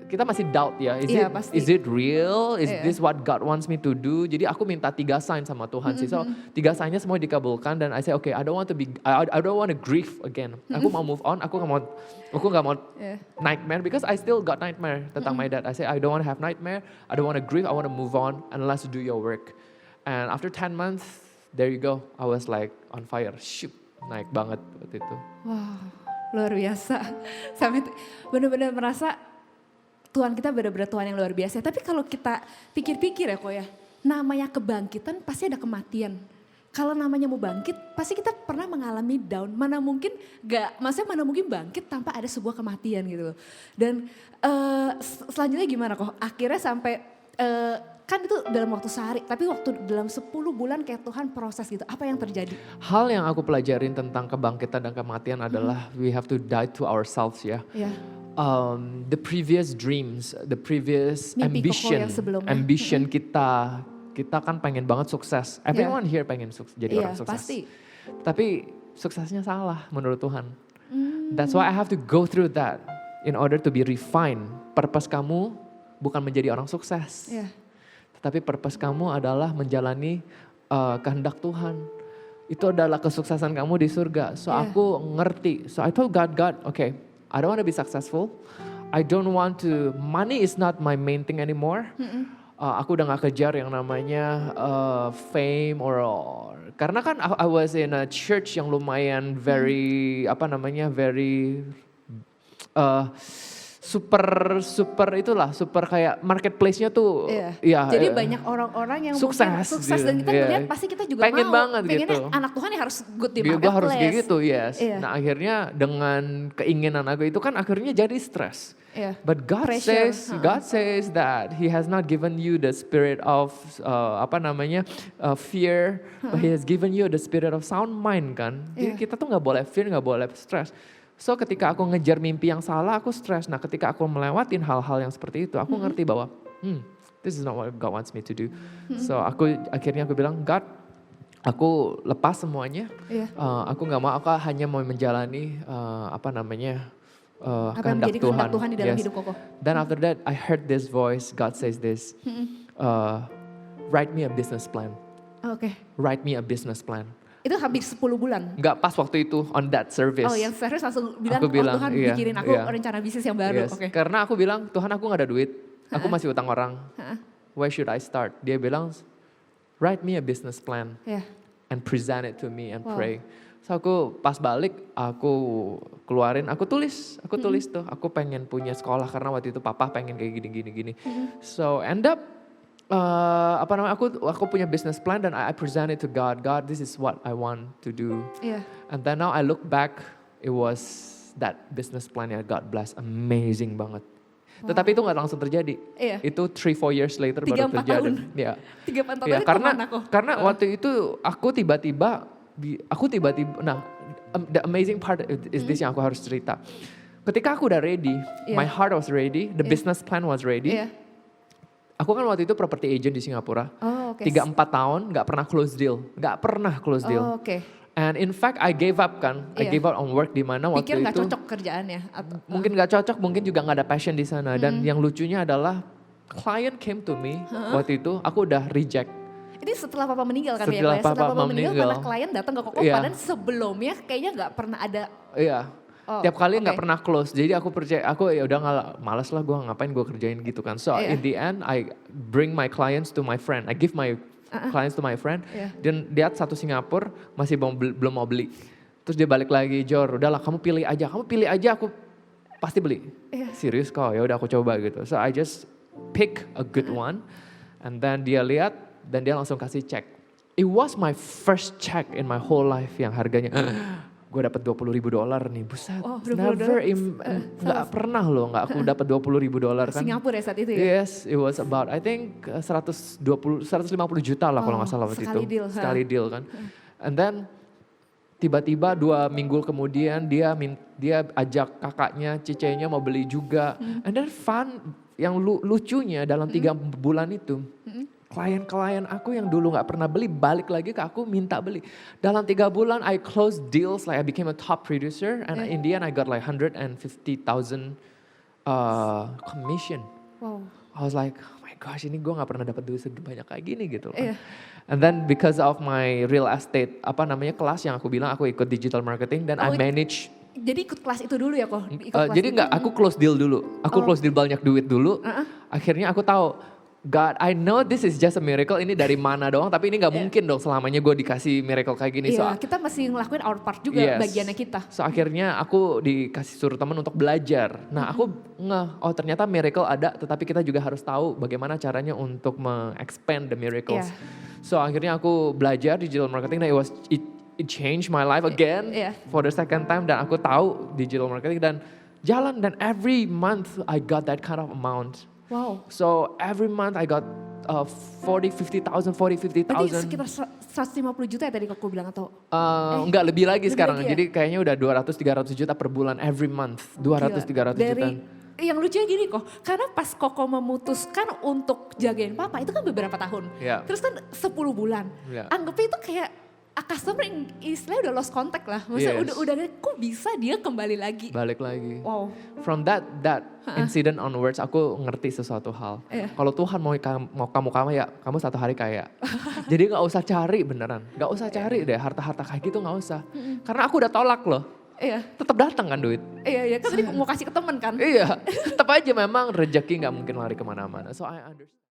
kita masih doubt ya, Iya, pasti. is it real? Is Iya. this what God wants me to do? Jadi aku minta 3 sign sama Tuhan sih. So 3 sign-nya semua dikabulkan dan I say okay, I don't want to grieve again. Aku mau move on, aku nggak mau Iya. nightmare because I still got nightmare tentang my dad. I say I don't want to have nightmare, I don't want to grieve, I want to move on unless you do your work. And after 10 months, there you go. I was like on fire. Shoot, naik banget waktu itu. Wow, luar biasa. Sampai benar-benar merasa Tuhan kita benar-benar Tuhan yang luar biasa. Tapi kalau kita pikir-pikir ya kok ya, namanya kebangkitan pasti ada kematian. Kalau namanya mau bangkit, pasti kita pernah mengalami down. Mana mungkin bangkit tanpa ada sebuah kematian gitu loh. Dan selanjutnya gimana kok? Akhirnya sampai, kan itu dalam waktu sehari, tapi waktu dalam 10 bulan kayak Tuhan proses gitu. Apa yang terjadi? Hal yang aku pelajarin tentang kebangkitan dan kematian adalah we have to die to ourselves ya. Ya. The previous dreams, the previous Mimpi Koko yang sebelumnya. ambition kita kan pengen banget sukses. Everyone here pengen jadi orang sukses. Pasti. Tapi suksesnya salah menurut Tuhan. That's why I have to go through that in order to be refined. Purpose kamu bukan menjadi orang sukses. Ya. Tetapi purpose kamu adalah menjalani kehendak Tuhan. Itu adalah kesuksesan kamu di surga. So aku ngerti. So I told God, okay, I don't want to be successful. I don't want to, money is not my main thing anymore. Aku udah gak kejar yang namanya fame or karena kan I was in a church yang lumayan very super kayak marketplace-nya tuh. Iya. Jadi banyak orang-orang yang sukses sukses gitu. dan kita ngeliat pasti kita juga pengen mau. banget Pengennya gitu. anak Tuhan yang harus good di Gue marketplace. harus kayak gitu, yes. Iya. Nah akhirnya dengan keinginan aku itu kan akhirnya jadi stres. Iya. But God says that He has not given you the spirit of fear, but He has given you the spirit of sound mind kan. Jadi kita tuh nggak boleh fear, nggak boleh stres. So ketika aku ngejar mimpi yang salah, aku stres. Nah ketika aku melewatin hal-hal yang seperti itu, aku ngerti bahwa this is not what God wants me to do. So akhirnya aku bilang, God, aku lepas semuanya. Aku nggak mau, aku hanya mau menjalani kehendak Tuhan. Tuhan di dalam hidup Koko. Then after that, I heard this voice. God says this, write me a business plan. Oke. Write me a business plan. Itu hampir 10 bulan. Enggak pas waktu itu on that service. Oh yang serius langsung bilang, Aku bilang, Tuhan iya, bikirin aku rencana bisnis yang baru. Yes. Oke. Karena aku bilang, Tuhan aku gak ada duit, aku masih utang orang. Where should I start? Dia bilang, write me a business plan and present it to me and pray. So aku pas balik, aku keluarin, aku tulis tuh, aku pengen punya sekolah karena waktu itu papa pengen kayak gini. So end up aku punya business plan dan I present it to God. God, this is what I want to do. And then now I look back, it was that business plan yang God bless, amazing banget. Tetapi itu nggak langsung terjadi. Itu 3-4 years later baru terjadi. 3-4 tahun. Ya, karena waktu itu aku tiba-tiba, the amazing part is this yang aku harus cerita. Ketika aku udah ready, my heart was ready, the business plan was ready. Aku kan waktu itu property agent di Singapura. 3-4 tahun gak pernah close deal. And in fact I gave up kan. I gave up on work di mana waktu Pikir itu. gak cocok kerjaannya? Mungkin gak cocok, mungkin juga gak ada passion di sana. Dan yang lucunya adalah client came to me waktu itu, aku udah reject. Ini setelah papa meninggal kan Setelah ya? Papa meninggal. Karena klien datang ke Koko, padahal sebelumnya kayaknya gak pernah ada. Tiap kali nggak pernah close, jadi aku percaya, aku ya udah malas lah, gue ngapain gue kerjain gitu kan. So in the end, I bring my clients to my friend, I give my clients to my friend. Dan dia satu Singapura masih belum mau beli. Terus dia balik lagi, Jor, udahlah kamu pilih aja, aku pasti beli. Serius kok, ya udah aku coba gitu. So I just pick a good one, and then dia lihat dan dia langsung kasih cek. It was my first check in my whole life yang harganya. Gue dapat $20,000 nih, buset. Nggak pernah loh, aku dapat $20,000 kan. Singapura ya saat itu ya? Yes, it was about I think 150 juta lah kalau nggak salah waktu itu. Sekali deal kan. And then tiba-tiba 2 minggu kemudian dia ajak kakaknya, cicenya mau beli juga. And then fun, yang lucunya dalam 3 bulan itu. Klien-klien aku yang dulu gak pernah beli, balik lagi ke aku minta beli. Dalam 3 bulan I closed deals, like I became a top producer. And in the end I got like $150,000 Commission. Wow. I was like, oh my gosh, ini gue nggak pernah dapat duit sebanyak kayak gini gitu. Iya. And then because of my real estate, kelas yang aku bilang aku ikut digital marketing dan I manage. Jadi ikut kelas itu dulu ya kok? Jadi enggak, aku close deal dulu. Aku close deal banyak duit dulu. Akhirnya aku tahu, God, I know this is just a miracle. Ini dari mana doang, tapi ini nggak mungkin dong selamanya gue dikasih miracle kayak gini. Iya, kita masih ngelakuin our part juga, bagiannya kita. So akhirnya aku dikasih suruh teman untuk belajar. Nah aku oh ternyata miracle ada, tetapi kita juga harus tahu bagaimana caranya untuk me-expand the miracles. So akhirnya aku belajar digital marketing dan it changed my life again for the second time. Dan aku tahu digital marketing dan jalan, dan every month I got that kind of amount. Wow. So every month I got 50,000. Berarti sekitar 150 juta ya tadi aku bilang atau? Enggak, lebih lagi sekarang. Lagi ya? Jadi kayaknya udah 200-300 juta per bulan every month. 200-300 juta. Yang lucunya gini kok, karena pas Koko memutuskan untuk jagain papa itu kan beberapa tahun. Terus kan 10 bulan. Anggapnya itu kayak customer istilahnya udah lost contact lah. Maksudnya udah kok bisa dia kembali lagi. Balik lagi. Wow. From that incident onwards aku ngerti sesuatu hal. Kalau Tuhan mau kamu kaya, kamu satu hari kaya. Jadi gak usah cari beneran. Gak usah cari deh harta-harta kayak gitu, gak usah. Karena aku udah tolak loh. Tetap datang kan duit. Iya, kan tadi mau kasih ke temen kan. Iya, tetap aja memang rezeki gak mungkin lari kemana-mana. So I understand.